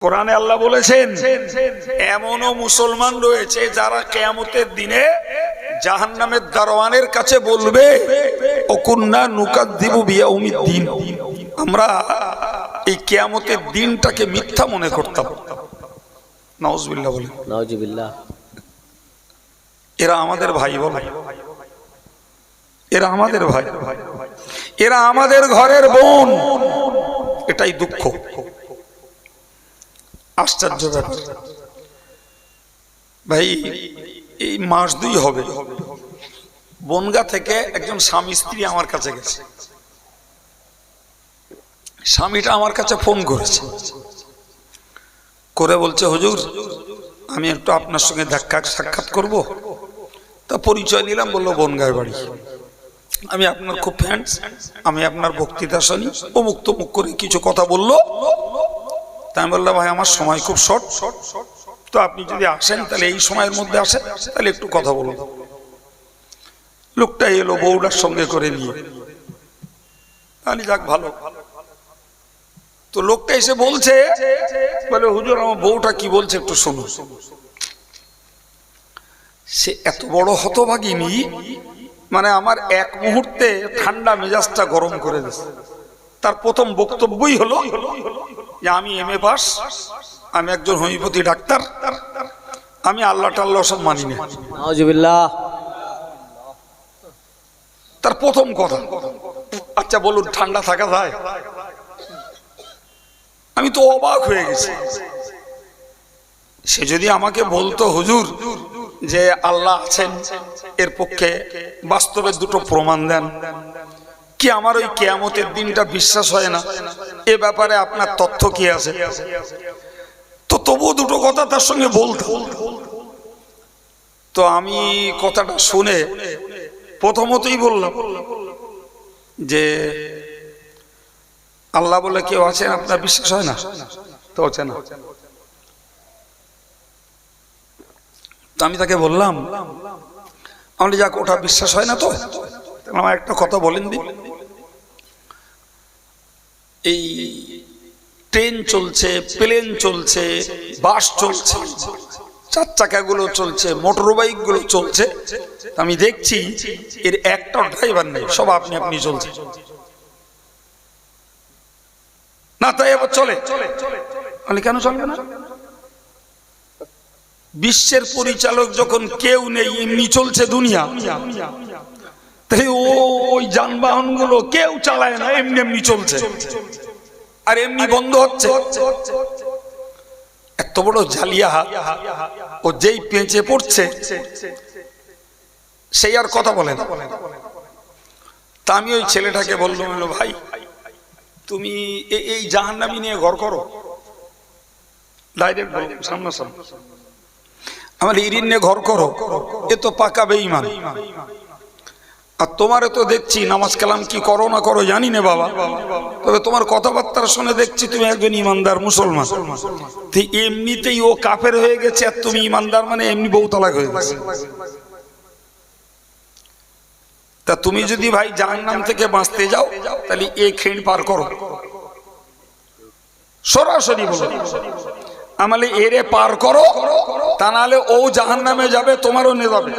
কোরআনে আল্লাহ বলেছেন এমনও মুসলমান রয়েছে যারা কিয়ামতের দিনে জাহান্নামের দারওয়ানের কাছে বলবে ওকুন্না নুকাদ্দিবু বিয়াউমিদ্দিন, আমরা এই কিয়ামতের দিনটাকে মিথ্যা মনে করতাম। নাউজুবিল্লাহ বলে, নাউজুবিল্লাহ। এরা আমাদের ভাই, বলে এরা আমাদের ভাই, এরা আমাদের ঘরের বোন। এটাই দুঃখ, আশ্চর্য ব্যাপার ভাই। এই মাস 2 হবে, বনগা থেকে একজন স্বামী স্ত্রী আমার কাছে গেছে। স্বামীটা আমার কাছে ফোন করেছে, করে বলছে হুজুর আমি একটু আপনার সঙ্গে দেখা সাক্ষাৎ করব। তা পরিচয় নিলাম, বললো বনগায় বাড়ি, আমি আপনার খুব ফ্যান, আমি আপনার বক্তৃতা শুনি। অমুক তমুক করে কিছু কথা বললো। তা আমি বললাম ভাই আমার সময় খুব শর্ট, তো আপনি যদি আসেন তাহলে এই সময়ের মধ্যে আসেন, তাহলে একটু কথা বলুন। লোকটা এলো বউটার সঙ্গে করে নিয়ে, তাহলে যাক ভালো। তো লোকটা এসে বলছে, বলে হুজুর আমার বউটা কি বলছে একটু শুনুন। সে এত বড় হতভাগিনী, মানে আমার এক মুহূর্তে ঠান্ডা মেজাজটা গরম করে দিয়েছে। তার প্রথম বক্তব্যই হলো যে আমি MA পাস, আমি একজন হোমিওপ্যাথি ডাক্তার, আমি আল্লাহ টাল্লাহ সব মানি না। নাউজুবিল্লাহ। তার প্রথম কথা। আচ্ছা বলুন ঠান্ডা থাকা যায়? আমি তো অবাক হয়ে গেছি। সে যদি আমাকে বলতো হুজুর যে আল্লাহ আছেন, এর পক্ষে বাস্তবে দুটো প্রমাণ দেন, কি আমার ওই কিয়ামতের দিনটা বিশ্বাস হয় না, এ ব্যাপারে আপনার তথ্য কি আছে, তো তবুও দুটো কথা তার সঙ্গে বলতো। তো আমি কথাটা শুনে প্রথমতই বললাম যে আল্লাহ বলে কেউ আছেন আপনার বিশ্বাস হয় না? তো হচ্ছে না। তো আমি তাকে বললাম, আমি যাক ওটা বিশ্বাস হয় না, তো আমার একটা কথা বলেন দিন, এই ট্রেন চলছে, প্লেন চলছে, বাস চলছে, 4 চাকাগুলো চলছে, মোটর বাইক গুলো চলছে, আমি দেখছি এর একটা ড্রাইভার নেই, সব আপনি আপনি চলছে না, তাই আবার চলে? কেন চলবে না? বিশ্বের পরিচালক যখন কেউ নেই, এমনি চলছে দুনিয়া, তাই ওই যানবাহন গুলো কেউ চালায় না, এমনি এমনি চলছে, আর এমনি বন্ধ হচ্ছে। এত বড় জালিয়া, ও যেই পেঁচে পড়ছে সেই আর কথা বলে না। তা আমি ওই ছেলেটাকে বললাম, ভাই তুমি এই জাহান্নামী নিয়ে ঘর করো, ডাইরেক্ট বললাম সামনাসামনি, আমার ইরিন নিয়ে ঘর করো, এ তো পাকা বেঈমান। আর তোমারে তো দেখছি নামাজ কালাম কি করো না করো জানি না বাবা, তবে তোমার কথাবার্তা শুনে দেখছি তুমি একজন ইমানদার মুসলমান। এমনিতেই ও কাফের হয়ে গেছে, আর তুমি ইমানদার, মানে এমনি বউ তালাক হয়ে গেছে। তা তুমি যদি ভাই জাহান্নাম থেকে বাঁচতে যাও, তাহলে এই খেড় পার করো, সরাসরি বলো আমালে এরে পার করো, তা নাহলে ও জাহান্নামে যাবে, তোমারও নিয়ে যাবে।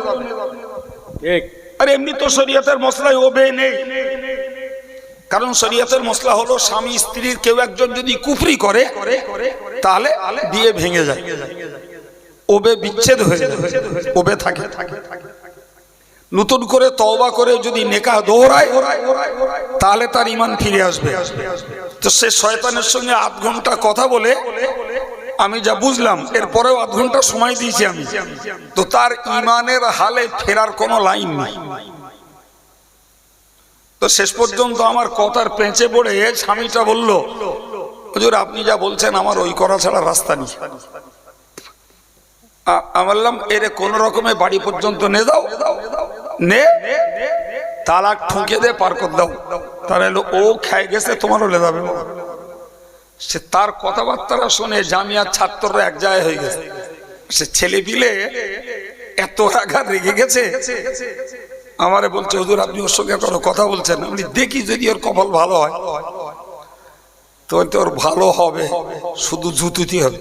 আর এমনি তো শরীয়তের মসলায় ও বে নেই, কারণ শরীয়তের মসলা হলো স্বামী স্ত্রীর কেউ একজন যদি কুফরি করে তাহলে বিয়ে ভেঙে যায়, ওবে বিচ্ছেদ হয়ে যায়, ওবে থাকে। নতুন করে তওবা করে যদি নেকাহ দোহরায় তাহলে তার ঈমান ফিরে আসবে। তো সে শয়তানের সঙ্গে 8 ঘন্টা কথা বলে আমি যা বুঝলাম, এরপরেও 8 ঘন্টা সময় দিয়েছি আমি, তো তার ঈমানের হালে ফেরার কোনো লাইন নেই। তো শেষ পর্যন্ত আমার কথার পেঁচে পড়ে স্বামীটা বলল, হুজুর আপনি যা বলছেন আমার ওই করা ছাড়া রাস্তা নেই। আমি বললাম এরে কোন রকমে বাড়ি পর্যন্ত নিয়ে দাও, নে তালাক ঠুকে দে, পার করে দাও, তাহলে ও খেয়ে গেছে, তোমারও লে যাবে। সে তার কথাবার্তা শুনে জামিয়ার ছাত্ররা এক জায়গায় হয়ে গেছে। সে ছেলে পিলে এত আঘাত রেগে গেছে, আমারে বলছে হুজুর আপনি ওর সঙ্গে কোনো কথা বলছেন, আমি দেখি যদি ওর কপাল ভালো হয়। তোর ভালো হবে, শুধু জুতুতি হবে।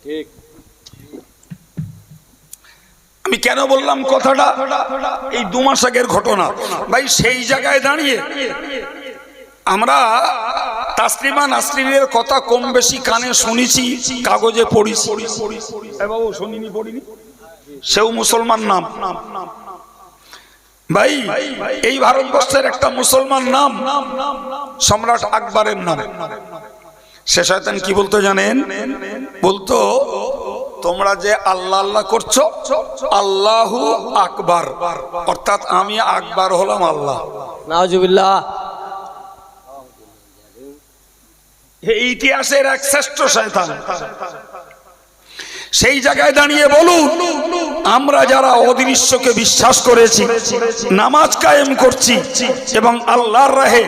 ঠিক। আমি কেন বললাম কথাটা, এই 2 মাস আগের ঘটনা ভাই। সেই জায়গায় দাঁড়িয়ে আমরা তাসলিমা নাসরিনের কথা কম বেশি কানে শুনেছি, কাগজে পড়েছি। বাবু শুনিনি, পড়িনি? সেও মুসলমান নাম ভাই। এই ভারতবর্ষের একটা মুসলমান নাম সম্রাট আকবরের নাম। সে শয়তান কি বলতো জানেন? বলতো তোমরা যে আল্লাহ আল্লাহ করছো, আল্লাহু আকবার, অর্থাৎ আমি আকবার হলাম আল্লাহ। নাউজুবিল্লাহ। এই ইতিহাসের এক শ্রেষ্ঠ শয়তান। সেই জায়গায় দাঁড়িয়ে বলুন, আমরা যারা অদৃশ্যকে বিশ্বাস করেছি, নামাজ কায়েম করছি এবং আল্লাহর রাহে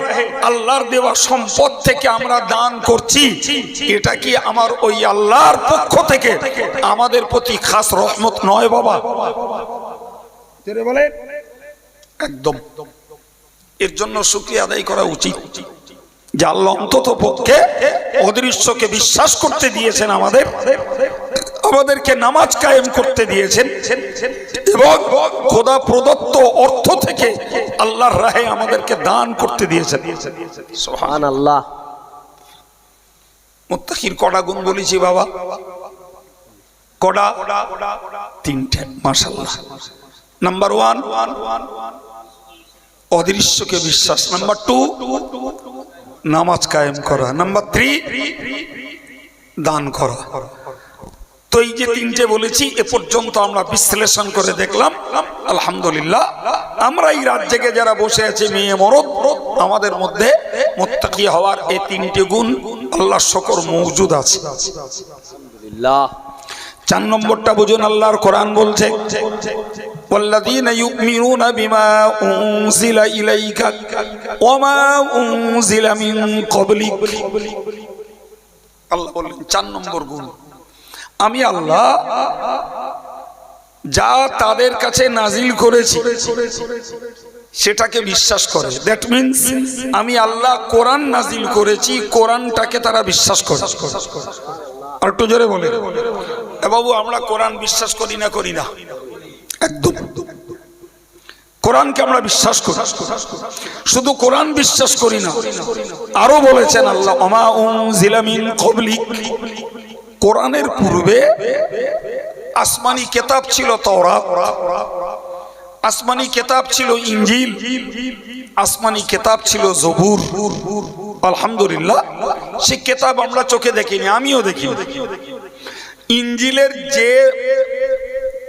আল্লাহর দেওয়া সম্পদ থেকে আমরা দান করছি, এটা কি আমার ওই আল্লাহর পক্ষ থেকে আমাদের প্রতি খাস রহমত নয় বাবা? বলে একদম। এর জন্য শুকরিয়া আদায় করা উচিত যে আল্লাহ অন্তত পক্ষে অদৃশ্যকে বিশ্বাস করতে দিয়েছেন, আমাদেরকে নামাজ কায়েম করতে দিয়েছেন এবং খোদা প্রদত্ত অর্থ থেকে আল্লাহর রাহে আমাদেরকে দান করতে দিয়েছেন। সুবহানাল্লাহ। মুত্তাকির কটা গুণ বলেছি বাবা? কটা? 3টে। মাশাআল্লাহ। নাম্বার 1 অদৃশ্যকে বিশ্বাস, নাম্বার 2 নামাজ কায়েম করা, নাম্বার 3 দান করা। তো এই যে 3টে বলেছি, এ পর্যন্ত আমরা বিশ্লেষণ করে দেখলাম আলহামদুলিল্লাহ আমরা এই রাত জেগে যারা বসে আছি, মেয়ে মরদ, আমাদের মধ্যে মুত্তাকি হওয়ার এই 3টে গুণ আল্লাহর শুকর মওজুদ আছে। আলহামদুলিল্লাহ। 4 নম্বরটা বুঝুন, আল্লাহর কোরআন বলছে ওয়াল্লাযীনা ইউমিনুনা বিমা উনজিলা ইলাইকা ওয়া মা উনজিলা মিন ক্বাবলিক। আল্লাহ বলেন 4 নম্বর গুণ, আমি আল্লাহ যা তাদের কাছে নাজিল করেছি সেটাকে বিশ্বাস করে। দ্যাট মিন্স আমি আল্লাহ কোরআন নাজিল করেছি, কোরআনটাকে তারা বিশ্বাস করে। আর একটু জোরে বলে বাবু, আমরা কোরআন বিশ্বাস করি না? করি না, একদম। কোরআনকে আমরা বিশ্বাস করি, শুধু কোরআন বিশ্বাস করি না, আরো বলেছেন আল্লাহ ওমা উনজিলা মিন ক্বাবলিক, কোরআনের পূর্বে আসমানি কিতাব ছিল তাওরাত, আসমানি কিতাব ছিল ইনজিল, আসমানি কিতাব ছিল জবুর। আলহামদুলিল্লাহ, সেই কিতাব আমরা চোখে দেখিনি, আমিও দেখিনি। ইনজিলের যে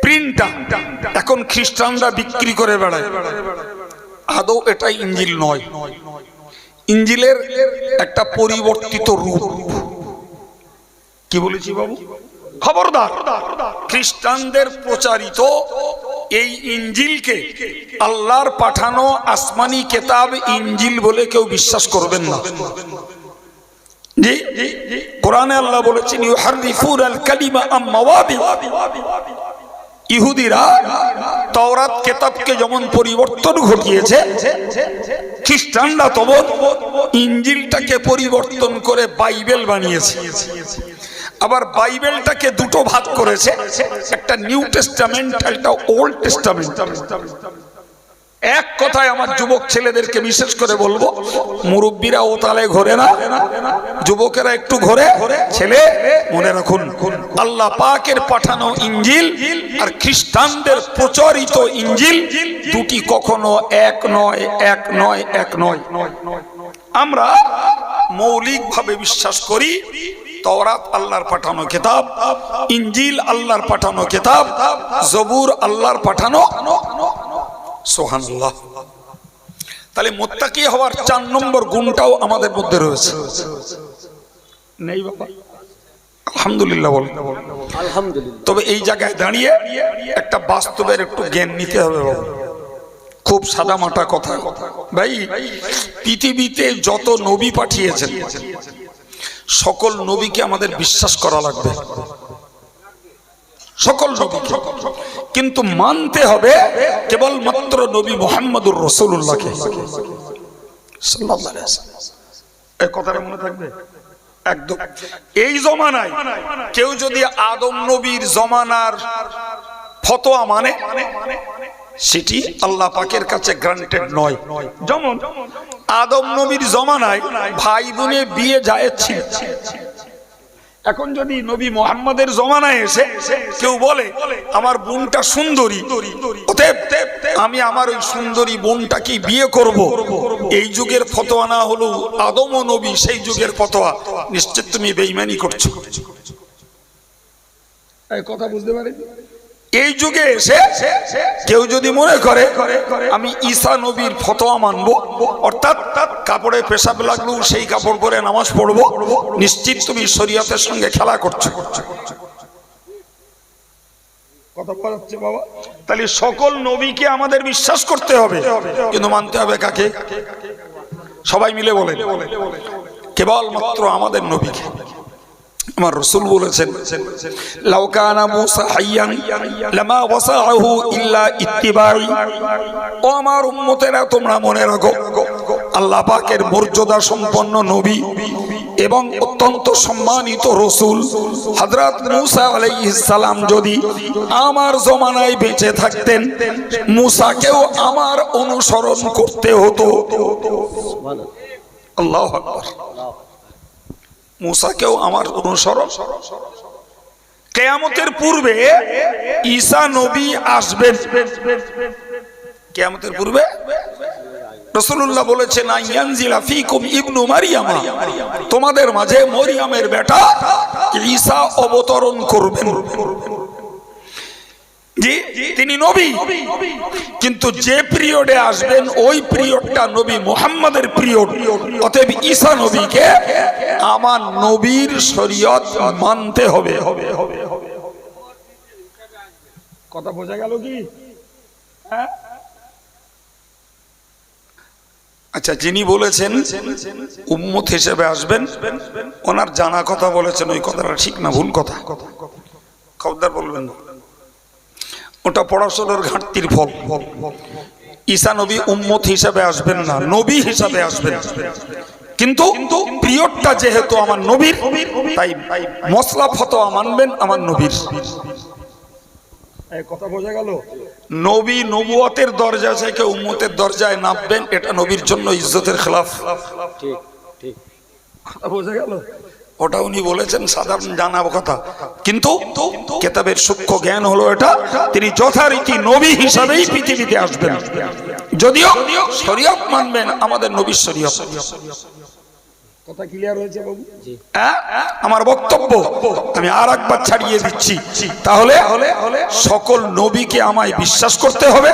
প্রিন্টটা এখন খ্রিস্টানরা বিক্রি করে বেড়ায়, আদৌ এটা ইনজিল নয়। ইনজিলের একটা পরিবর্তিত রূপ। কি বলেছি বাবু? খবরদার, খ্রিস্টানদের প্রচারিত এই ইনজিলকে আল্লাহর পাঠানো আসমানি কিতাব ইনজিল বলে কেউ বিশ্বাস করবেন না। জি, কোরআনে আল্লাহ বলেছেন ইউহাররিফুনাল কালিমা আম মাওয়াদি। ইহুদিরা তাওরাত কিতাবকে যেমন পরিবর্তন ঘটিয়েছে, খ্রিস্টানরা তেমন ইনজিলটাকে পরিবর্তন করে বাইবেল বানিয়েছে। আবার বাইবেলটাকে দুটো ভাগ করেছে, একটা নিউ টেস্টামেন্ট, একটা ওল্ড টেস্টামেন্ট। এক কথায় আমার যুবক ছেলেদেরকে বিশেষ করে বলবো, মুরব্বীরা ও তালে ঘোরে না, যুবকেরা একটু ঘোরে। ছেলে মনে রাখুন, আল্লাহ পাকের পাঠানো ইনজিল আর খ্রিস্টানদের প্রচারিত ইনজিল দুটি কখনো এক নয়, এক নয়, এক নয়। আমরা মৌলিকভাবে বিশ্বাস করি তাওরাত আল্লাহর পাঠানো কিতাব, ইনজিল আল্লাহর পাঠানো কিতাব, জবুর আল্লাহর পাঠানো। সুবহানাল্লাহ। তাহলে মুত্তাকি হওয়ার 4 নম্বর গুণটাও আমাদের মধ্যে রয়েছে, নেই বাবা? আলহামদুলিল্লাহ বল। আলহামদুলিল্লাহ। তবে এই জায়গায় দাঁড়িয়ে একটা বাস্তবের একটু জ্ঞান নিতে হবে বাবা। খুব সাদামাটা কথা ভাই, পৃথিবীতে যত নবী পাঠিয়েছেন সকল নবীকে আমাদের বিশ্বাস করা লাগবে, সকল নবীকে, কিন্তু মানতে হবে কেবলমাত্র নবী মুহাম্মদুর রাসূলুল্লাহকে সাল্লাল্লাহু আলাইহি ওয়াসাল্লাম। এই কথাটা মনে থাকবে একদম। এই জমানায় কেউ যদি আদম নবীর জমানার ফতোয়া মানে, সেটি আল্লাহ পাকের কাছে গ্রান্টেড নয়। যেমন আদম নবীর জমানায় ভাই বোনে বিয়ে জায়েজ ছিল। এখন যদি নবী মুহাম্মাদের জমানায় এসে কেউ বলে আমার বোনটা সুন্দরী, অতএব আমি আমার ওই সুন্দরী বোনটাকে বিয়ে করব, এই যুগের ফতোয়া না হলো আদম ও নবী সেই যুগের ফতোয়া, নিশ্চিত তুমি বেঈমানি করছো। এই কথা বুঝতে পারেন? এই যুগে এসে কেউ যদি মনে করে আমি ঈসা নবীর ফতোয়া মানবো, অর্থাৎ কাপড়ে পেশাব লাগলেও সেই কাপড় পরে নামাজ পড়বো, নিশ্চিত তুমি শরীয়তের সঙ্গে খেলা করছো। কথা বলা হচ্ছে বাবা। তাহলে সকল নবীকে আমাদের বিশ্বাস করতে হবে, কিন্তু মানতে হবে কাকে? সবাই মিলে বলেন, কেবলমাত্র আমাদের নবীকে। আমার রাসূল বলেছেন, লাউ কানা মূসা হাইয়ান লামা ওয়াসাআহু ইল্লা ইত্তিবাই। ও আমার উম্মতেরা, তোমরা মনে রাখো, আল্লাহ পাকের মর্যাদা সম্পন্ন নবী এবং অত্যন্ত সম্মানিত রাসূল হযরত মূসা আলাইহিস সালাম যদি আমার জমানায় বেঁচে থাকতেন, মূসাকেও আমার অনুসরণ করতে হতো। আল্লাহু আকবার। মূসাকেও আমার অনুসরণ। কিয়ামতের পূর্বে ঈসা নবী আসবেন। কিয়ামতের পূর্বে রাসূলুল্লাহ বলেছেন, আইয়ানজিলা ফীকুম ইবনু মারইয়াম, তোমাদের মাঝে মরিয়মের বেটা ঈসা অবতরণ করবেন। জি, তিনি নবী, কিন্তু যে পিরিয়ডে আসবেন ওই পিরিয়ডটা নবী মুহাম্মাদের পিরিয়ড। অতএব ঈসা নবীকে আমার নবীর শরীয়ত মানতে হবে। কথা বোঝা গেল কি? হ্যাঁ। আচ্ছা, যিনি বলেছেন উম্মত হিসেবে আসবেন, ওনার জানা কথা বলেছেন, ওই কথাটা ঠিক না ভুল কথা? খবরদার বলবেন না, ওটা পড়াশোনার ঘাটতির ফল। ঈসা নবী উম্মত হিসাবে আসবেন না, নবী হিসাবে আসবেন। কিন্তু পিরিয়ডটা যেহেতু আমার নবীর, তাই মসলা ফতোয়া মানবেন আমার নবীর। কথা বোঝা গেল? নবী নবুয়তের দরজা থেকে উম্মতের দরজায় নামবেন, এটা নবীর জন্য ইজ্জতের খেলাফ। ঠিক ঠিক। কথা বোঝা গেল? ওটা উনি বলেছেন সাধারণ জানাবো কথা, কিন্তু কিতাবের সূক্ষ্ম জ্ঞান হলো এটা, তিনি যথারীতি নবী হিসাবেই পৃথিবীতে আসবেন, যদিও শরীয়ত মানবেন আমাদের নবীর শরীয়ত। কথা ক্লিয়ার হয়েছে বাবু? হ্যাঁ। আমার বক্তব্য আমি আর একবার ছাড়িয়ে দিচ্ছি, তাহলে সকল নবীকে আমায় বিশ্বাস করতে হবে,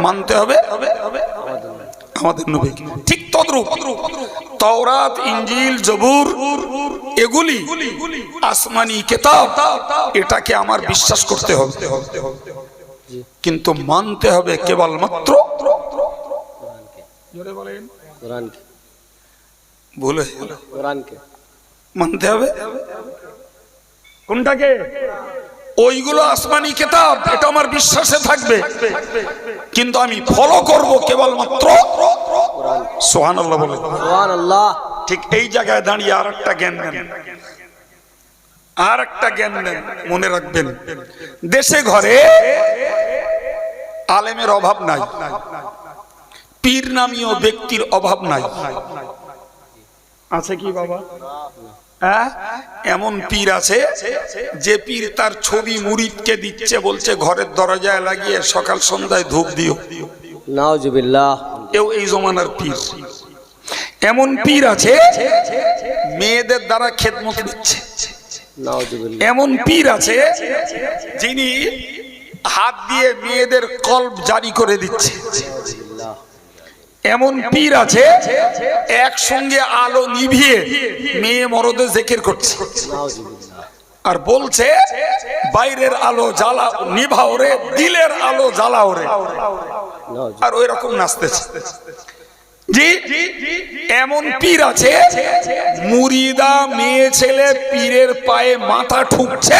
মানতে হবে আমাদের নবী। ঠিক তদ্রূপ তাওরাত, ইনজিল, জবুর এগুলি আসমানি কিতাব, এটাকে আমার বিশ্বাস করতে হবে, কিন্তু মানতে হবে কেবলমাত্র কোরআনকে। বলে কোরআনকে মানতে হবে। কোনটাকে? ওইগুলো আসমানি কিতাব, এটা আমার বিশ্বাসে থাকবে, কিন্তু আমি ফলো করব কেবলমাত্র সুবহানাল্লাহ বলে। সুবহানাল্লাহ। ঠিক এই জায়গায় দাঁড়িয়ে আর একটা জ্ঞান নেন, আর একটা জ্ঞান নেন, মনে রাখবেন, দেশে ঘরে আলেমের অভাব নাই, পীর নামীয় ব্যক্তির অভাব নাই। আছে কি বাবা? হ্যাঁ, এমন পীর আছে যে পীর তার ছবি মুরিদকে দিচ্ছে, বলছে ঘরের দরজায় লাগিয়ে সকাল সন্ধ্যায় ধূপ দিও। নাউজুবিল্লাহ। এই জমানার পীর। এমন পীর আছে মেয়েদের দ্বারা খেদমত দিচ্ছে। নাউজুবিল্লাহ। এমন পীর আছে যিনি হাত দিয়ে মেয়েদের কলব জারি করে দিচ্ছে। এমন পীর আছে একসঙ্গে আলো নিভিয়ে মেয়ে মরদে জিকির করছে, আর বলছে বাইরের আলো জ্বালা নিভাও রে, দিলের আলো জ্বালাও রে, আর ওই রকম নাচতেছে। জি, এমন পীর আছে মুরিদা মেয়ে ছেলে পীরের পায়ে মাথা ঠুকছে,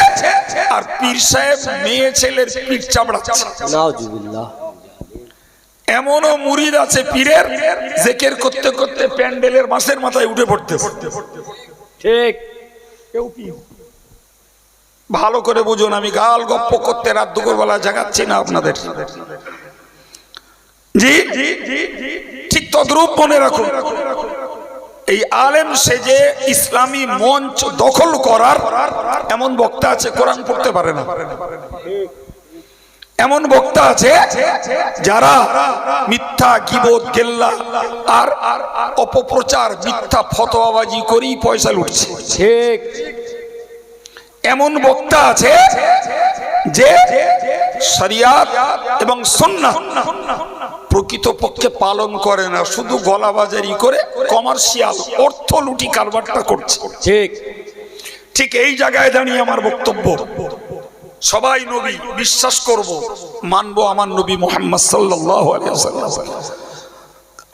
আর পীর সাহেব মেয়ে ছেলের পিঠ চাপড়াচ্ছে। নাউজুবিল্লাহ। এমনও মুরিদ আছে পীরের, জিকির করতে করতে প্যান্ডেলের বাঁশের মাথায় উঠে পড়তে। ঠিক। কেউ পীর। ভালো করে বুঝুন, আমি গাল গপ্প করতে রাত দুপুর বেলা জাগাচ্ছি না আপনাদের। জি ঠিক তদ্রূপ মনে রাখুন, এই আলেম সেজে ইসলামী মঞ্চ দখল করার এমন বক্তা আছে কোরআন পড়তে পারে না, এমন বক্তা আছে যারা মিথ্যা গীবত গেল্লা আর অপপ্রচার মিথ্যা ফতোয়াবাজি করেই পয়সা লুটছে। ঠিক। এমন বক্তা আছে যে শরিয়াত এবং সুন্নাহ প্রকৃতপক্ষে পালন করে না, শুধু গলাবাজারি করে কমার্শিয়াল অর্থ লুটি কারবারটা করছে। ঠিক। ঠিক এই জায়গায় দাঁড়িয়ে আমার বক্তব্য, সবাই নবী বিশ্বাস করব, মানবো আমার নবী মুহাম্মদ সাল্লাল্লাহু আলাইহি ওয়াসাল্লাম।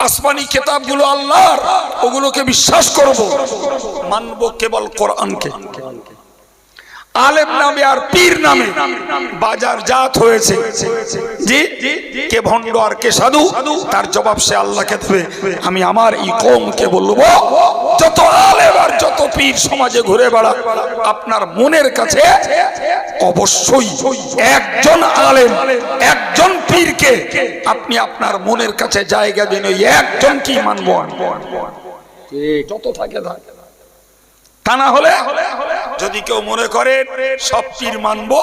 আসমানি কিতাবগুলো আল্লাহর, ওগুলোকে বিশ্বাস করব, মানবো কেবল কোরআনকে। আলেম নামে আর পীর নামে বাজার জাত হয়েছে। জি কে ভণ্ড আর কে সাধু, তার জবাব সে আল্লাহকে দেবে। আমি আমার এই কওমকে বলবো, যত আলেম আর যত পীর সমাজে ঘুরে বেড়া, আপনার মনের কাছে অবশ্যই একজন আলেম একজন পীরকে আপনি আপনার মনের কাছে জায়গা দিন, ওই একজনকেই মানবো আমি। যত থাকে থাকে, তা না হলে যদি কেউ মনে করেন সব পীর মানবো,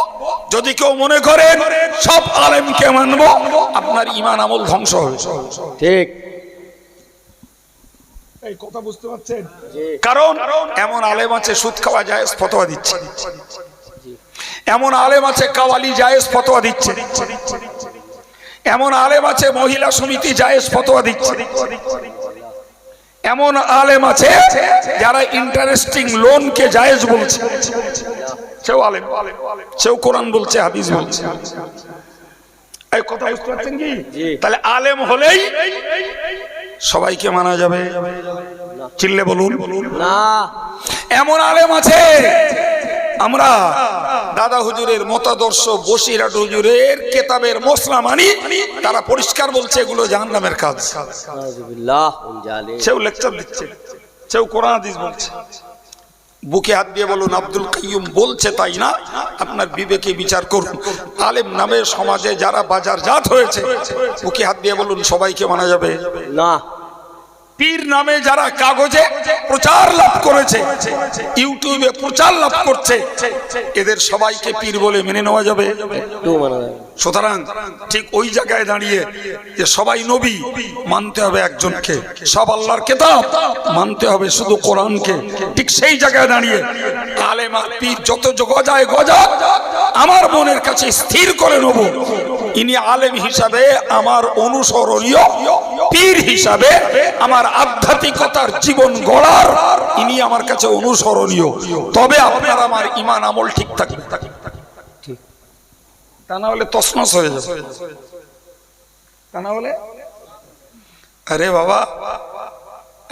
যদি কেউ মনে করেন সব আলেমকে মানবো, আপনার ঈমান আমল ধ্বংস হবে। ঠিক। এই কথা বুঝতে পারছেন? কারণ এমন আলেম আছে সুদ খাওয়া জায়েজ ফতোয়া দিচ্ছে, এমন আলেম আছে কাওয়ালি জায়েজ ফতোয়া দিচ্ছে, এমন আলেম আছে মহিলা সমিতি জায়েজ ফতোয়া দিচ্ছে, এমন আলেম আছে যারা ইন্টারেস্টিং লোনকে জায়েজ বলছে। সেও আলেম, সেও কোরআন বলছে, হাদিস বলছে। এই কথা বুঝতে পারছেন কি? তাহলে আলেম হলেই সবাইকে মানা যাবে? চিল্লে বলুন না। এমন আলেম আছে, আমরা দাদা হুজুরের মতাদর্শ, বসিরহাট হুজুরের কেতাবের মশলা মানি, তারা পরিষ্কার বলছে এগুলো জাহান্নামের কাজ। নাউজুবিল্লাহ মিন জালিক। সেও লেকচার দিচ্ছে, সেও কোরআন হাদিস বলছে। বুকে হাত দিয়ে বলুন আব্দুল কাইয়ুম বলছে তাই না? আপনার বিবেকে বিচার করুন। আলেম নামে সমাজে যারা বাজার জাত হয়েছে, বুকে হাত দিয়ে বলুন সবাইকে মানা যাবে না। পীর নামে যারা কাগজে প্রচার লাভ করেছে, ইউটিউবে প্রচার লাভ করছে, এদের সবাইকে পীর বলে মেনে নেওয়া যাবে? একটু মানা যাবে। সুতরাং ঠিক ওই জায়গায় দাঁড়িয়ে যে সবাই নবী মানতে হবে একজনকে, সব আল্লাহর কিতাব মানতে হবে শুধু কোরআনকে, ঠিক সেই জায়গায় দাঁড়িয়ে আলেম আর পীর যত গজায় গজা, আমার মনের কাছে স্থির করে নেব ইনি আলেম হিসাবে আমার অনুসরণীয়, পীর হিসাবে আমার আধ্যাত্মিকতার জীবন গড়ার ইনি আমার কাছে অনুসরণীয়। তবে আপনার আমার ঈমান আমল ঠিক থাকবে, তা না হলে তছনছ হয়ে যাবে। তা না হলে, আরে বাবা,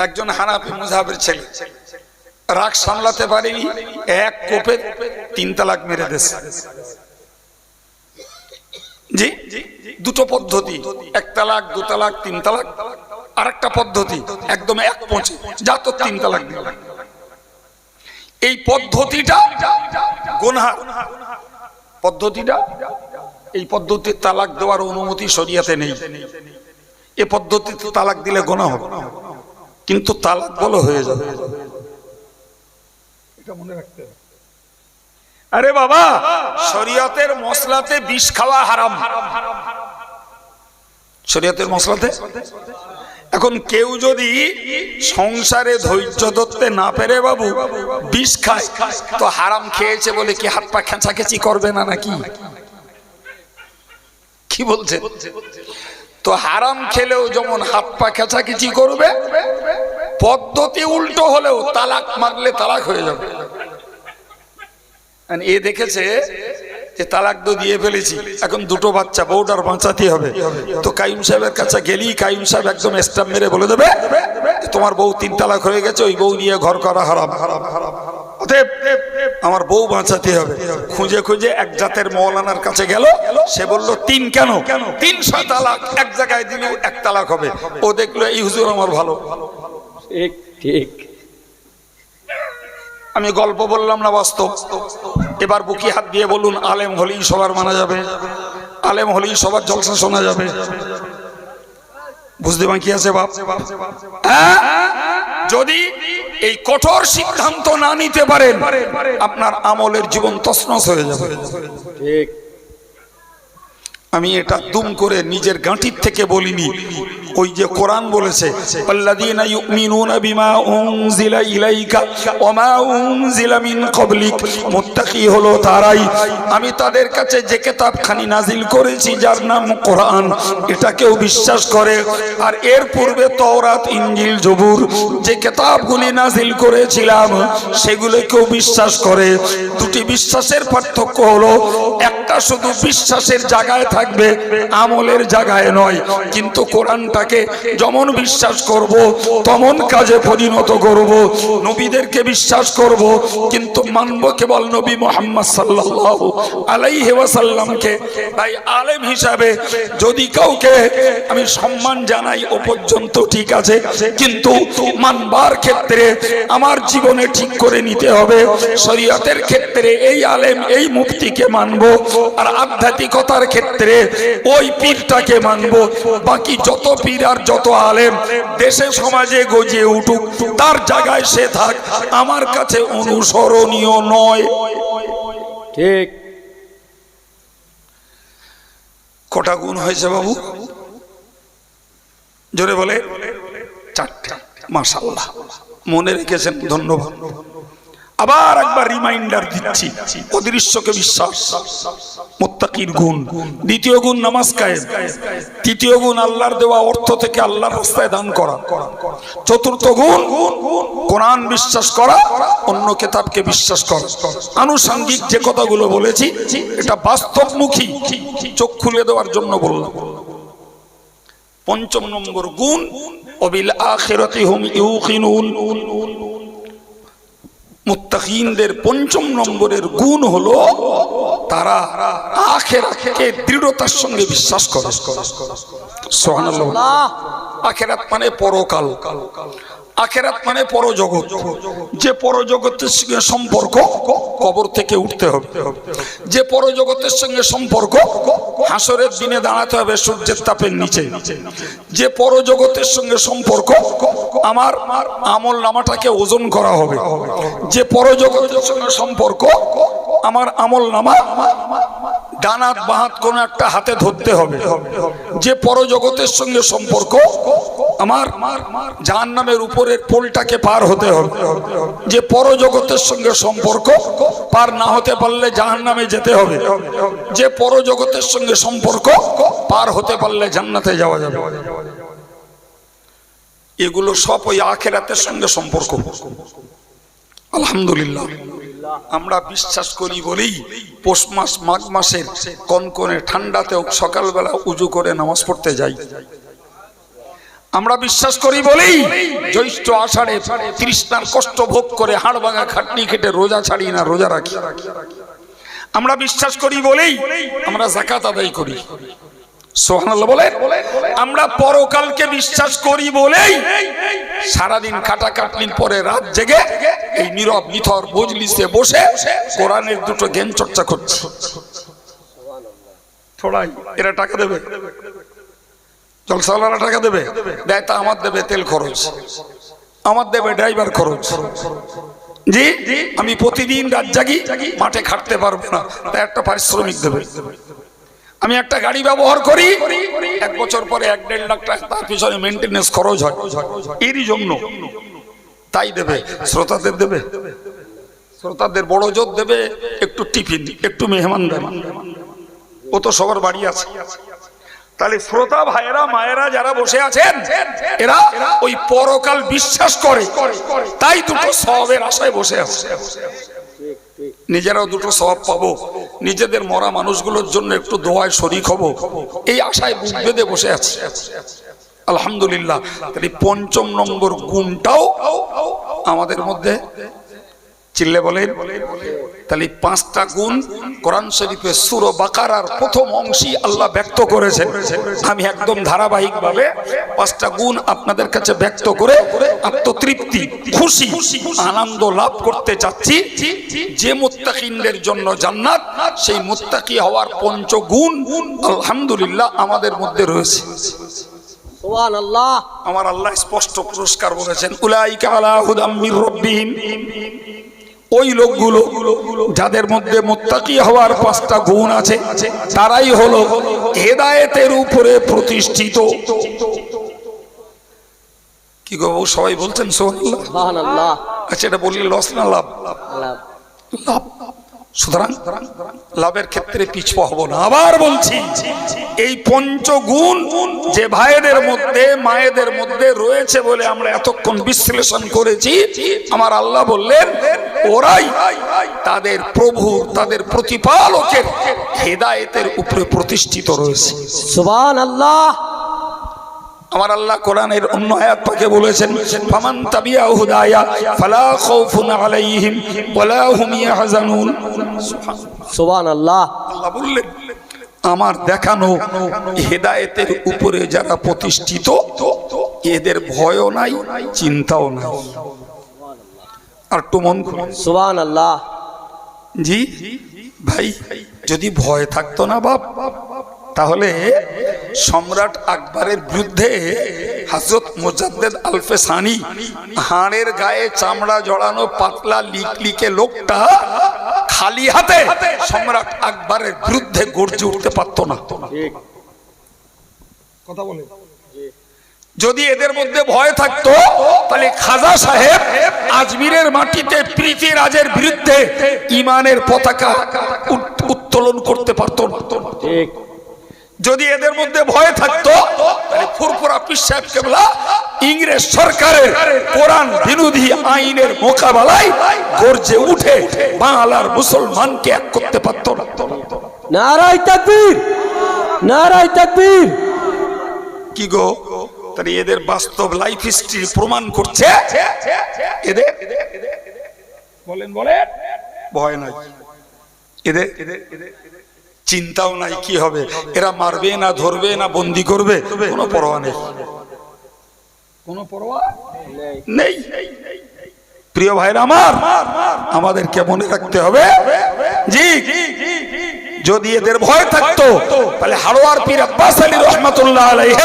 একজন হানাফি মুযহাবের ছেলে রাগ সামলাতে পারেনি, এক কোপে 3 তালাক মেরে দিয়েছে। জি দুটো পদ্ধতি, 1 তালাক, 2 তালাক, 3 তালাক। আরেকটা পদ্ধতি একদম এক পৌঁছে যা তো 3 তালাক দিল। এই পদ্ধতিটা গুনাহ পদ্ধতিটা, এই পদ্ধতির তালাক দেওয়ার অনুমতি শরীয়তে নেই। এই পদ্ধতিতে তালাক দিলে গুনাহ হবে, কিন্তু তালাক বলো হয়ে যাবে, এটা মনে রাখতে হবে। আরে বাবা, শরীয়তের মশলাতে বিষ খাওয়া হারাম, শরীয়তের মশলাতে। এখন কেউ যদি সংসারে ধৈর্য ধরতে না পেরে বাবু বিষ খায়, তো হারাম খেয়েছে বলে কি হাত পা খেঁচাখেঁচি করবে না নাকি? কি বলছে? তো হারাম খেলেও যেমন হাত পা খেঁচাখেঁচি করবে, পদ্ধতি উল্টো হলেও তালাক মারলে তালাক হয়ে যাবে। এ দেখেছে যে তালাক তো দিয়ে ফেলেছি, এখন 2টো বাচ্চা, বউটার বাঁচাতে হবে, তো কাইম সাহেবের কাছে গেলি কাইম সাহেব একদম স্ট্যাম্প মেরে বলে দেবে তোমার বউ 3 তালাক হয়ে গেছে, ওই বউ নিয়ে ঘর করা হারাম। অতএব আমার বউ বাঁচাতে হবে। খুঁজে খুঁজে এক জাতের মৌলানার কাছে গেল, সে বলল 3 কেন? 300 তালাক এক জায়গায় দিলে 1 তালাক হবে। ও দেখলো এই হুজুর আমার ভালো। ঠিক ঠিক। আমি গল্প বললাম না, বাস্তব। এবার বুকি হাত দিয়ে বলুন, আলেম হলেই সবার মানা যাবে? আলেম হলেই সবার জলসা শোনা যাবে? বুঝতে বাকি আছে বাপ? যদি এই কঠোর সিদ্ধান্ত না নিতে পারেন, আপনার আমলের জীবন তছনছ হয়ে যাবে। ঠিক। আমি এটা দুম করে নিজের গাঁটির থেকে বলিনি, ওই যে কোরআন বলেছে, আল্লাযীনা ইউমিনুনা বিমা উনজিলা ইলাইকা ওয়া মা উনজিলা মিন ক্বাবলিক, মুত্তাকি হলো তারাই আমি তাদের কাছে যে কিতাবখানি নাজিল করেছি যার নাম কোরআন, এটাকেও বিশ্বাস করে। আর এর পূর্বে তাওরাত, ইনজিল, জবুর যে কিতাবগুলি নাজিল করেছিলাম সেগুলোকেও বিশ্বাস করে। দুটি বিশ্বাসের পার্থক্য হলো, একটা শুধু বিশ্বাসের জায়গায় থাকবে, আমলের জায়গায় নয়। কিন্তু কোরআনটাকে যেমন বিশ্বাস করব তেমন কাজে পরিণত করব। নবীদেরকে বিশ্বাস করব কিন্তু মানব কেবল নবী মুহাম্মদ সাল্লাল্লাহু আলাইহি ওয়াসাল্লামকে। তাই আলেম হিসাবে যদি কাউকে আমি সম্মান জানাই ও পর্যন্ত ঠিক আছে, কিন্তু মানবার ক্ষেত্রে আমার জীবনে ঠিক করে নিতে হবে, শরীয়তের ক্ষেত্রে এই আলেম এই মুফতিকে মানবো, আর আধ্যাত্মিকতার ক্ষেত্রে ওই পীরটাকে মানবো। বাকি যত পীর আর যত আলেম দেশে সমাজে গজিয়ে উঠুক, তার জায়গায় সে থাক, আমার কাছে অনুসরণীয় নয়। ঠিক। কটা গুণ হয়েছে বাবু? জোরে বলে 4টা। মাশাআল্লাহ, মনে রেখেছেন, ধন্যবাদ। আবার একবার রিমাইন্ডার দিচ্ছি, অদৃশ্যকে বিশ্বাস মুত্তাকির গুণ। দ্বিতীয় গুণ নামাজ কায়েম। তৃতীয় গুণ আল্লাহর দেওয়া অর্থ থেকে আল্লাহর রাস্তায় দান করা। চতুর্থ গুণ কোরআন বিশ্বাস করা, অন্য কিতাবকে বিশ্বাস করা। আনুষঙ্গিক যে কথাগুলো বলেছি এটা বাস্তবমুখী, চোখ খুলে দেওয়ার জন্য বললাম। 5ম নম্বর গুণ, ওয়াবিল আখিরাতি হুম ইউকিনুন। মুত্তাকিনদের 5ম নম্বরের গুণ হলো তারা আখিরাতকে দৃঢ়তার সঙ্গে বিশ্বাস করে। সুবহানাল্লাহ। আখিরাত মানে পরকাল, আখিরাত মানে পরজগৎ। যে পরজগতের সঙ্গে সম্পর্ক কবর থেকে উঠতে হবে, যে পরজগতের সঙ্গে সম্পর্ক হাসরের দিনে দাঁড়াতে হবে সূর্যের তাপের নিচে, যে পরজগতের সঙ্গে সম্পর্ক আমার আমল নামাটাকে ওজন করা হবে, যে পরজগতের সঙ্গে সম্পর্ক আমার আমল নামা ডানাত বাহাত কোন একটা হাতে ধরতে হবে, যে পরজগতের সঙ্গে সম্পর্ক আমার জাহান্নামের উপরের পোলটাকে পার হতে হবে, যে পরজগতের সঙ্গে সম্পর্ক পার না হতে পারলে জাহান্নামে যেতে হবে, যে পরজগতের সঙ্গে সম্পর্ক পার হতে পারলে জান্নাতে যাওয়া যাবে। এগুলো সব ওই আখিরাতের সঙ্গে সম্পর্ক। আলহামদুলিল্লাহ, আমরা বিশ্বাস করি বলেই পৌষ মাস মাঘ মাসের কনকনে ঠান্ডাতেও সকালবেলা উজু করে নামাজ পড়তে যাই। আমরা বিশ্বাস করি বলেই জ্যৈষ্ঠ আষাঢ়ে তৃষ্ণার কষ্ট ভোগ করে হাড় ভাঙা খাটনি খেটে রোজা ছাড়ি না, রোজা রাখি। আমরা বিশ্বাস করি বলেই আমরা যাকাত আদায় করি। সুবহানাল্লাহ বলে। আমরা পরকালকে বিশ্বাস করি বলেই সারাদিন খাটাখাটনির পরে রাত জেগে এই নীরব নিথর মজলিসে বসে কোরআনের দুটো জ্ঞান চর্চা করছি। থোড়াই এরা টাকা দেবে, জলসাওয়ালারা টাকা দেবে, দেয় তা আমার দেবে তেল খরচ, আমার দেবে ড্রাইভার খরচ। জি, আমি প্রতিদিন রাত জাগি, মাঠে খাটতে পারবো না, তাই একটা পারিশ্রমিক দেবে। আমি একটা গাড়ি ব্যবহার করি, 1 বছর পরে 1-1.5 লাখ টাকা তার পিছনে মেনটেনেন্স খরচ হয়, এরই জন্য তাই দেবে। শ্রোতাদের দেবে, শ্রোতাদের বড় জোর দেবে, একটু টিফিন, একটু মেহমান দেবে, ও তো সবার বাড়ি আছে। তাহলে শ্রোতা ভাইয়েরা মায়েরা যারা বসে আছেন এরা ওই পরকাল বিশ্বাস করে, তাই দুটো সওয়াবের আশায় বসে আছে। নিজেরাও দুটো সওয়াব পাবো, নিজেদের মরা মানুষগুলোর জন্য একটু দোয়ায় শরীক হব, এই আশায় বুক বেঁধে বসে আছে। আলহামদুলিল্লাহ। তাহলে 5ম নম্বর গুণটাও আমাদের মধ্যে চিল্লে বলেন তাহলে পাঁচটা গুণ কোরআন শরীফে সূরা বাকারার প্রথম অংশই আল্লাহ ব্যক্ত করেছেন। আমি একদম ধারাবাহিকভাবে পাঁচটা গুণ আপনাদের কাছে ব্যক্ত করে আত্মতৃপ্তি, খুশি, আনন্দ লাভ করতে চাচ্ছি। যে মুত্তাকিনদের জন্য জান্নাত, সেই মুত্তাকি হওয়ার পঞ্চগুণ আলহামদুলিল্লাহ আমাদের মধ্যে রয়েছে। সুবহানাল্লাহ। আমার আল্লাহ স্পষ্ট পুরস্কার বলেছেন, উলাইকা আলা হুদাম মির রাব্বিহিম। ওই লোকগুলো যাদের মধ্যে মুত্তাকি হওয়ার পাঁচটা গুণ আছে, তারাই হলো হেদায়েতের উপরে প্রতিষ্ঠিত। কি গো সবাই বলছেন সুবহানাল্লাহ? সুবহানাল্লাহ। আচ্ছা, এটা বললে লস না লাভ? লাভ। লাভ। সুতরাং লাভের ক্ষেত্রে পিছপা হব না। আবার বলছি, এই পঞ্চগুণ যে ভাইদের মধ্যে মায়েদের মধ্যে রয়েছে বলে আমরা এতক্ষণ বিশ্লেষণ করেছি, আমার আল্লাহ বললেন ওরাই তাদের প্রভু, তাদের প্রতিপালকের হেদায়েতের উপরে প্রতিষ্ঠিত রয়েছে। সুবহানাল্লাহ। আমার আল্লাহ কোরআনের অন্য আয়াত পাকে বলেছেন, ফামান তাবিয়া হুদায়া ফালা খাউফুন আলাইহিম ওয়ালা হুম ইয়াহজানুন। সুবহানাল্লাহ। আল্লাহ বললেন আমার দেখানো হেদায়েতের উপরে যারা প্রতিষ্ঠিত, এদের ভয়ও নাই, চিন্তাও নাই। আর একটু মন খুলে সুবহানাল্লাহ। জি ভাই, যদি ভয় থাকতো না বাপ, তাহলে সম্রাট আকবরের বিরুদ্ধে হযরত মুজাদ্দেদ আলফে সানি, হাড়ের গায়ে চামড়া জড়ানো পাতলা লিকলিকে লোকটা খালি হাতে সম্রাট আকবরের বিরুদ্ধে গর্জে উঠতে পারতো না। ঠিক কথা বলে, যদি এদের মধ্যে ভয় থাকতো তাহলে খাজা সাহেব আজমিরের মাটিতে পৃথিরাজের বিরুদ্ধে ইমানের পতাকা উত্তোলন করতে পারতো না। ঠিক। যদি এদের মধ্যে ভয় থাকতো তাহলে ফুরফুরা পীর সাহেব কেবলা ইংরেজ সরকারের কোরআন বিরোধী আইনের মোকাবেলায় গর্জে উঠে বাংলার মুসলমানকে এক করতে পারতো না। নারায়ে তাকবীর, নারায়ে তাকবীর। কি গো, তাহলে এদের বাস্তব লাইফ হিস্ট্রি প্রমাণ করছে এদের বলেন ভয় নাই, এদের চিন্তাও নাই কি হবে, এরা মারবে না ধরবে না বন্দি করবে, কোনো পরোয়া নেই, কোনো পরোয়া নেই। প্রিয় ভাইরা আমার, আমাদেরকে মনে রাখতে হবে, জি যদি এদের ভয় থাকতো তাহলে হারোয়ার পীর আব্বাস আলী রহমাতুল্লাহ আলাইহি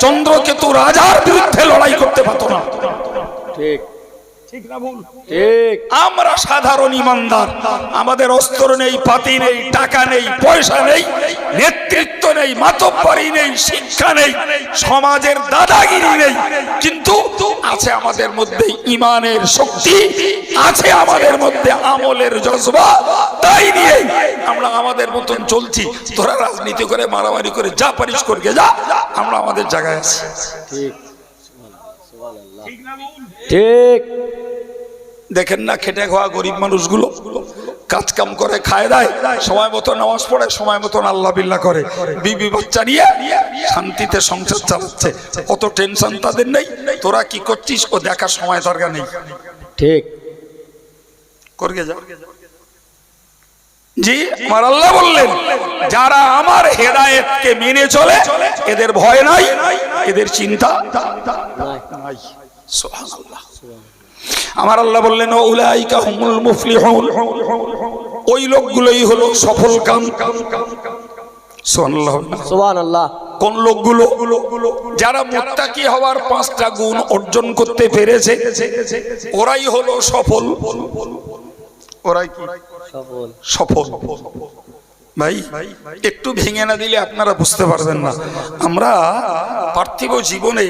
চন্দ্রকেতু রাজার বিরুদ্ধে লড়াই করতে পারতো না। ঠিক ঠিক না ভুল? ঠিক। আমরা সাধারণ ইমানদার, আমাদের অস্ত্র নেই, পাতি নেই, টাকা নেই, পয়সা নেই, নেতৃত্ব নেই, মাতব্বরি নেই, শিক্ষা নেই, সমাজের দাদাগিরি নেই, কিন্তু আছে আমাদের মধ্যে ইমানের শক্তি, আছে আমাদের মধ্যে আমলের জজবা। তাই নিয়ে আমরা আমাদের মতন চলছি। তোরা রাজনীতি করে মারামারি করে যা পারিস করবে যা, আমরা আমাদের জায়গায় আছি। ঠিক। ঠিক। দেখেন না খেটে খাওয়া গরিব মানুষগুলো কাজ কাম করে খায় দেয়, সময় মতো নামাজ পড়ে, সময় মতো আল্লাহ বিল্লাহ করে, বিবি বাচ্চা নিয়ে শান্তিতে সংসার চালাচ্ছে, অত টেনশন তাদের নেই। তোরা কি করছিস ও দেখার সময় দরকার নেই। ঠিক। করগে যা। জি আমার আল্লাহ বললেন যারা আমার হেদায়েতকে মেনে চলে এদের ভয় নাই, এদের চিন্তা নাই। সুবহানাল্লাহ। আমার আল্লাহ বললেন উলাইকা হুমুল মুফলিহুন, ওই লোকগুলোই হলো সফল কাম। সুবহানাল্লাহ। সুবহানাল্লাহ। কোন লোকগুলো? যারা মুত্তাকি হওয়ার পাঁচটা গুণ অর্জন করতে পেরেছে, ওরাই হলো সফল। ওরাই কি সফল? ভাই একটু ভেঙে না দিলে আপনারা বুঝতে পারবেন না। আমরা পার্থিব জীবনে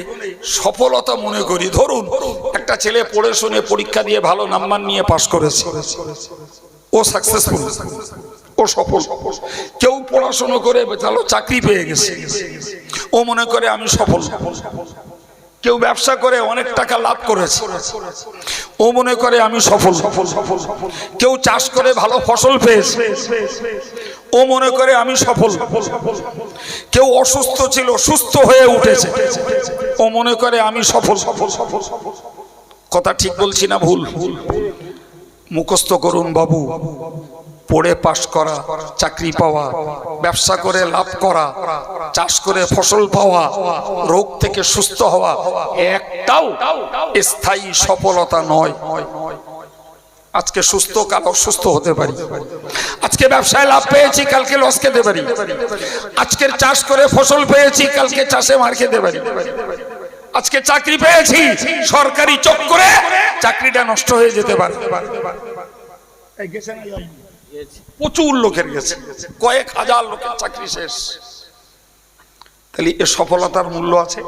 সফলতা মনে করি, ধরুন একটা ছেলে পড়ে শুনে পরীক্ষা দিয়ে ভালো নাম্বার নিয়ে পাশ করেছে, ও সাকসেসফুল, ও সফল। কেউ পড়াশোনা করে ভালো চাকরি পেয়ে গেছে, ও মনে করে আমি সফল। কেউ ব্যবসা করে অনেক টাকা লাভ করেছে, ও মনে করে আমি সফল। কেউ চাষ করে ভালো ফসল পেয়েছে, ও মনে করে আমি সফল। কেউ অসুস্থ ছিল, সুস্থ হয়ে উঠেছে, ও মনে করে আমি সফল। কথা ঠিক বলছি না ভুল? মুখস্থ করুন বাবু, পড়ে পাশ করা, চাকরি পাওয়া, ব্যবসা করে লাভ করা, চাষ করে ফসল পাওয়া, রোগ থেকে সুস্থ হওয়া একটাও স্থায়ী সফলতা নয়। আজকে সুস্থ কাল অসুস্থ হতে পারি, আজকে ব্যবসায় লাভ পেয়েছি কালকে লস খেতে পারি, আজকের চাষ করে ফসল পেয়েছি কালকে চাষে মার খেতে পারি, আজকে চাকরি পেয়েছি সরকারি চক্করে চাকরিটা নষ্ট হয়ে যেতে পারে। প্রচুর লোকের গেছে, কয়েক হাজার লোকের চাকরি শেষ। তাহলে এ সফলতার মূল্য আছে?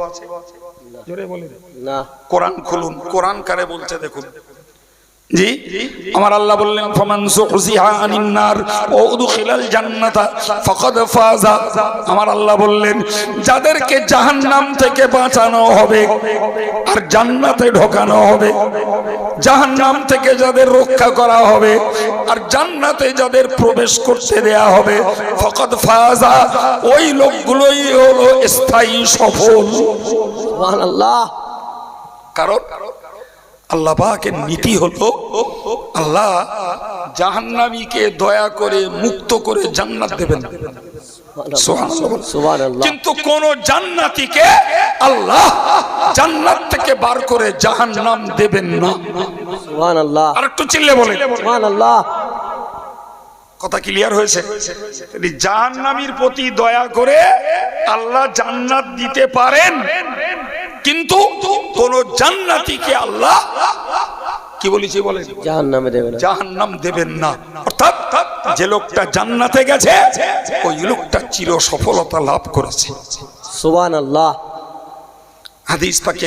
জোরে বলেন না। কোরআন খুলুন, কোরআন কারে বলছে দেখুন। জি, আমার আল্লাহ বললেন ফামান যুহজিহা আনিন নার ওয়া উদখিলাল জান্নাতা ফাকাদ ফাযা। আমার আল্লাহ বললেন যাদেরকে জাহান্নাম থেকে বাঁচানো হবে আর জান্নাতে ঢোকানো হবে, জাহান্নাম থেকে যাদের রক্ষা করা হবে আর জান্নাতে যাদের প্রবেশ করতে দেয়া হবে, ফাকাদ ফাযা, ওই লোকগুলোই হলো স্থায়ী সফল। সুবহানাল্লাহ। কারণ আল্লাহ পাকের নীতি হলো আল্লাহ জাহান্নামীকে দয়া করে মুক্ত করে জান্নাত দেবেন। সুবহানাল্লাহ। কিন্তু কোন জান্নাতীকে আল্লাহ জান্নাত থেকে বার করে জাহান্নাম দেবেন না। সুবহানাল্লাহ। আর একটু চিল্লে বলেন সুবহানাল্লাহ। কথা ক্লিয়ার হয়েছে? জাহান্নামীর প্রতি দয়া করে আল্লাহ জান্নাত দিতে পারেন, কিন্তু কোন জান্নাতীকে আল্লাহ কি বলেছি বলেন জাহান্নামে দেবেন না, জাহান্নাম দেবেন না। অর্থাৎ যে লোকটা জান্নাতে গেছে ওই লোকটা চির সফলতা লাভ করেছে। সুবহানাল্লাহ। হাদিস পাকে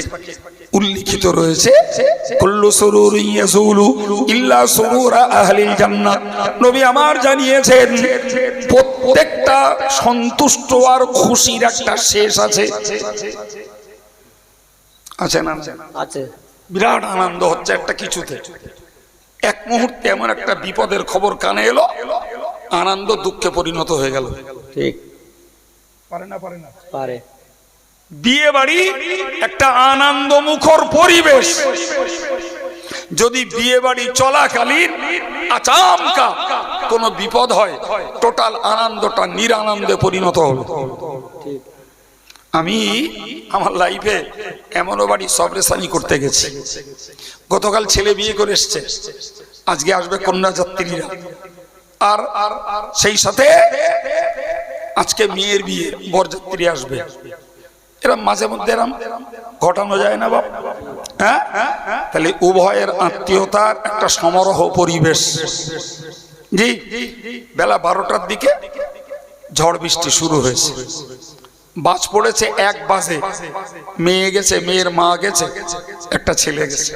উল্লিখিত রয়েছে কুল্লু সুরুরিন ইয়াজুলু ইল্লা সুরুরা আহলিল জান্নাহ। নবী আমার জানিয়েছেন প্রত্যেকটা সন্তুষ্ট আর খুশির একটা শেষ আছে। আছে না? আছে। বিরাট আনন্দ হচ্ছে একটা কিছুতে, এক মুহূর্তে এমন একটা বিপদের খবর কানে এলো, আনন্দ দুঃখে পরিণত হয়ে গেল। ঠিক। পারে না? পারে না? পারে। বিয়ে বাড়ি একটা আনন্দ মুখর পরিবেশ, যদি বিয়ে বাড়ি চলাকালীন আচমকা কোনো বিপদ হয় টোটাল আনন্দটা নিরানন্দে পরিণত হবে। ঠিক। আমি আমার লাইফে এমনও বাড়ি সবরেসানি করতে গেছি। গতকাল ছেলে বিয়ে করে এসছে, আজকে আসবে কন্যা যাত্রীরা, আর সেই সাথে আজকে মেয়ের বিয়ে, বরযাত্রী আসবে। এরম মাঝে মধ্যে এরম ঘটানো যায় না বাপ? হ্যাঁ, তাহলে উভয়ের আত্মীয়তার একটা সমারোহ পরিবেশ। জি, বেলা 12টার দিকে ঝড় বৃষ্টি শুরু হয়েছে, বাজ পড়েছে 1 বাজে, মেয়ে গেছে, মেয়ের মা গেছে, একটা ছেলে গেছে,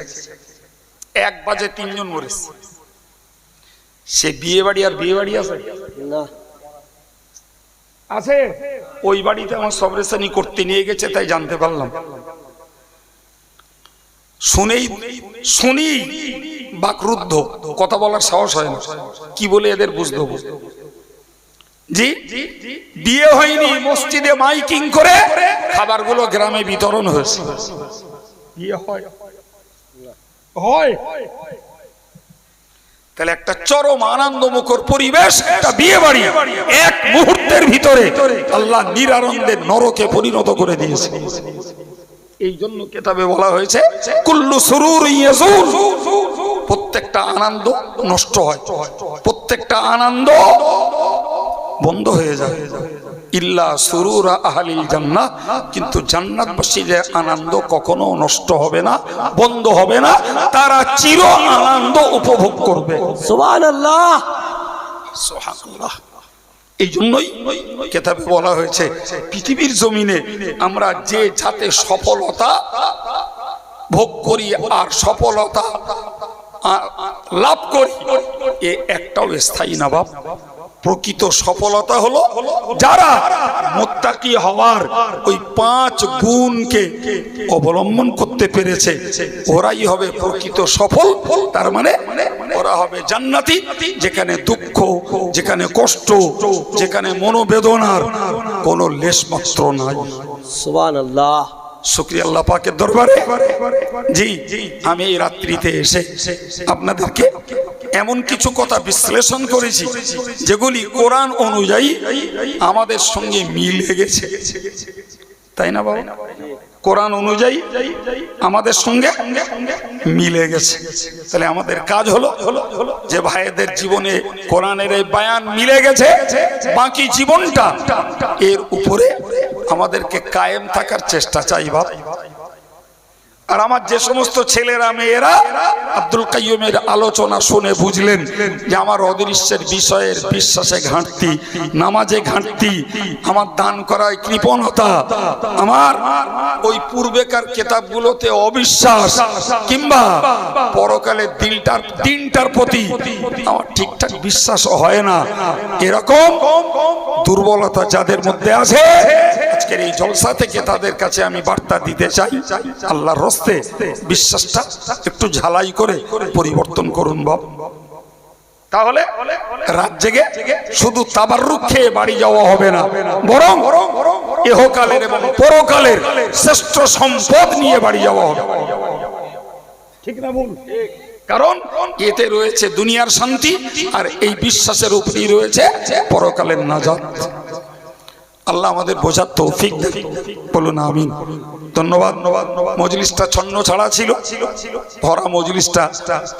1 বাজে 3 জন মরেছে। সে বিয়ে বাড়ি আর বিয়ে বাড়ি আছে না? আছে। ওই বাড়িতে আমার সবরেসানি করতে নিয়ে গেছে, তাই জানতে পারলাম। শুনি বাকরুদ্ধ, কথা বলার সাহস হয় না, কি বলে এদের বুঝতে হবে। জি, বিয়ে হয়নি, মসজিদে মাইকিং করে খাবারগুলো গ্রামে বিতরণ হয়েছে। বিয়ে হয়? তাহলে একটা চরম আনন্দমুখর পরিবেশ, একটা বিয়ে বাড়ি এক মুহূর্তের ভিতরে আল্লাহ নিরানন্দে নরকে পরিণত করে দিয়েছে। এই জন্য কিতাবে বলা হয়েছে কুল্লু সুরুরিন ইয়াজুল, প্রত্যেকটা আনন্দ নষ্ট হয়, প্রত্যেকটা আনন্দ বন্ধ হয়ে যায়। ইল্লা সুরুরা আহলিল জান্নাহ, কিন্তু জান্নাতবাসীদের আনন্দ কখনো নষ্ট হবে না, বন্ধ হবে না, তারা চির আনন্দ উপভোগ করবে। সুবহানাল্লাহ। সুবহানাল্লাহ। এই জন্যই কিতাবে বলা হয়েছে পৃথিবীর জমিনে আমরা যে যাতে সফলতা ভোগ করি আর সফলতা লাভ করি, এ একটাও স্থায়ী না বাপ। প্রকৃত সফলতা হলো যারা মুত্তাকি হওয়ার ওই 5 গুণকে অবলম্বন করতে পেরেছে, ওরাই হবে প্রকৃত সফল। তার মানে ওরা হবে জান্নাতি, যেখানে দুঃখ, যেখানে কষ্ট, যেখানে মনোবেদনার কোনো লেশ মাত্র নাই। সুবহানাল্লাহ। শুকরিয়া আল্লাহ পাকের দরবারে। জি, আমি এই রাত্রিতে এসে আপনাদেরকে এমন কিছু কথা বিশ্লেষণ করেছি যেগুলি কোরআন অনুযায়ী আমাদের সঙ্গে মিলে গেছে, তাই না বাবা? কোরআন অনুযায়ী আমাদের সঙ্গে মিলে গেছে। তাহলে আমাদের কাজ হলো যে ভাইদের জীবনে কোরআনের এই বায়ান মিলে গেছে, বাকি জীবনটা এর উপরে আমাদেরকে কায়েম থাকার চেষ্টা চাই বাবা। আর আমার যে সমস্ত ছেলেরা মেয়েরা আব্দুল কাইয়ুমের আলোচনা শুনে বুঝলেন যে আমার অদৃশ্যের বিষয়ের বিশ্বাসে ঘাটতি, নামাজে ঘাটতি, আমার দান করায় কৃপণতা, আমার ওই পূর্বেকার কিতাবগুলোতে অবিশ্বাস, কিংবা পরকালের দিনটার প্রতি আমার ঠিকঠাক বিশ্বাস হয় না, এরকম দুর্বলতা যাদের মধ্যে আছে, আজকের এই জলসা থেকে তাদের কাছে আমি বার্তা দিতে চাই, আল্লাহর হস্তে বিশ্বাসটা একটু ঝালাই করে পরিবর্তন করুন বাবা। তাহলে রাত জেগে শুধু তাবাররুক খেয়ে বাড়ি যাওয়া হবে না, বরং ইহকালের এবং পরকালের শ্রেষ্ঠ সম্পদ নিয়ে বাড়ি যাওয়া হবে, ঠিক না বল? কারণ এতে রয়েছে দুনিয়ার শান্তি, আর এই বিশ্বাসের উপরেই রয়েছে পরকালের নাজাত। আল্লাহ আমাদের বোঝার তৌফিক দেন, বলুন আমিন। ধন্যবাদ। মজলিসটা ছন্ন ছাড়া ছিল, ভরা মজলিসটা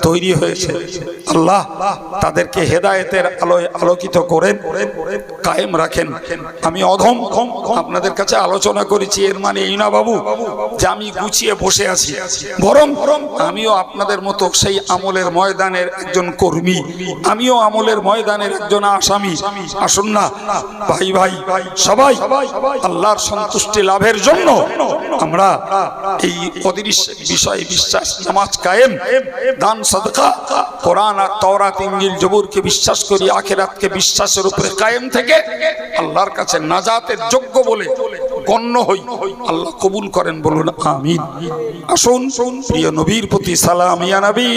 তৈরি হয়েছে। আল্লাহ তাদেরকে হেদায়েতের আলোয় আলোকিত করেন, কায়েম রাখেন। আমি অধম আপনাদের কাছে আলোচনা করেছি, এর মানে এই না বাবু যে আমি গুছিয়ে বসে আছি, বরং আমিও আপনাদের মতো সেই আমলের ময়দানের একজন কর্মী, আমিও আমলের ময়দানের একজন আসামি। আসুন না ভাই ভাই সবাই আল্লাহর সন্তুষ্টি লাভের জন্য আমরা এই অদৃশ্য বিষয়ে বিশ্বাস, নামাজ কায়েম, দান সাদকা, কোরআন আর তাওরাত ইনজিল জবুরকে বিশ্বাস করি, আখিরাতকে বিশ্বাসের উপরে কায়েম থেকে আল্লাহর কাছে নাজাতের যোগ্য বলে গণ্য হই। আল্লাহ কবুল করেন, বলুন আমিন। আসুন প্রিয় নবীর প্রতি সালাম, ইয়া নবী